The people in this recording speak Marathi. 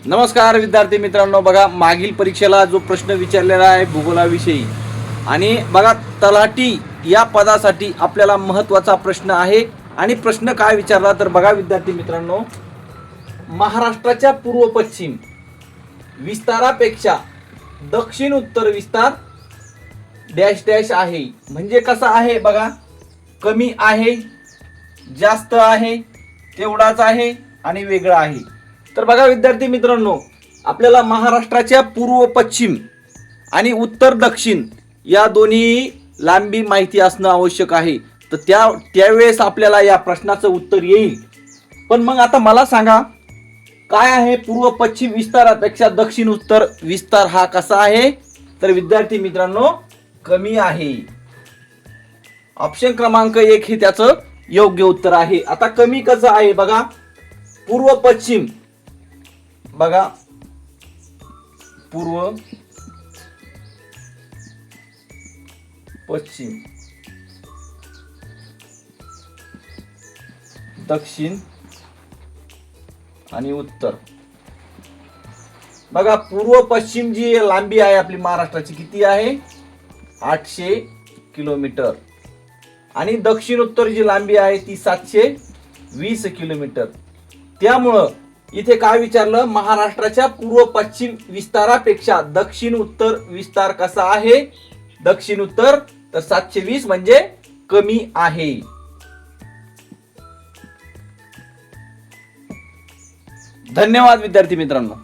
नमस्कार विद्यार्थी मित्रांनो, बघा मागील परीक्षेला जो प्रश्न विचारलेला आहे भूगोलाविषयी आणि बघा तलाठी या पदासाठी आपल्याला महत्त्वाचा प्रश्न आहे। आणि प्रश्न काय विचारला तर बघा विद्यार्थी मित्रांनो, महाराष्ट्राच्या पूर्व पश्चिम विस्तारापेक्षा दक्षिण उत्तर विस्तार डॅश डॅश आहे। म्हणजे कसा आहे बघा, कमी आहे, जास्त आहे, तेवढाच आहे आणि वेगळा आहे। तर बघा विद्यार्थी मित्रांनो, आपल्याला महाराष्ट्राच्या पूर्व पश्चिम आणि उत्तर दक्षिण या दोन्ही लांबी माहिती असणं आवश्यक आहे। तर त्यावेळेस आपल्याला या प्रश्नाचं उत्तर येईल। पण मग आता मला सांगा, काय आहे पूर्व पश्चिम विस्तारापेक्षा दक्षिण उत्तर विस्तार हा कसा आहे? तर विद्यार्थी मित्रांनो, कमी आहे। ऑप्शन क्रमांक 1 हे त्याचं योग्य उत्तर आहे। आता कमी कसं आहे बघा, पूर्व पश्चिम बघा, पूर्व पश्चिम दक्षिण आणि उत्तर। बघा पूर्व पश्चिम जी लांबी आहे आपली महाराष्ट्राची किती आहे? 800 किलोमीटर। आणि दक्षिण उत्तर जी लांबी आहे ती 720 किलोमीटर। त्यामुळं इथे काय विचारलं, महाराष्ट्राच्या पूर्व पश्चिम विस्तारापेक्षा दक्षिण उत्तर विस्तार कसा आहे? दक्षिण उत्तर तर 720 म्हणजे कमी आहे। धन्यवाद विद्यार्थी मित्रांनो।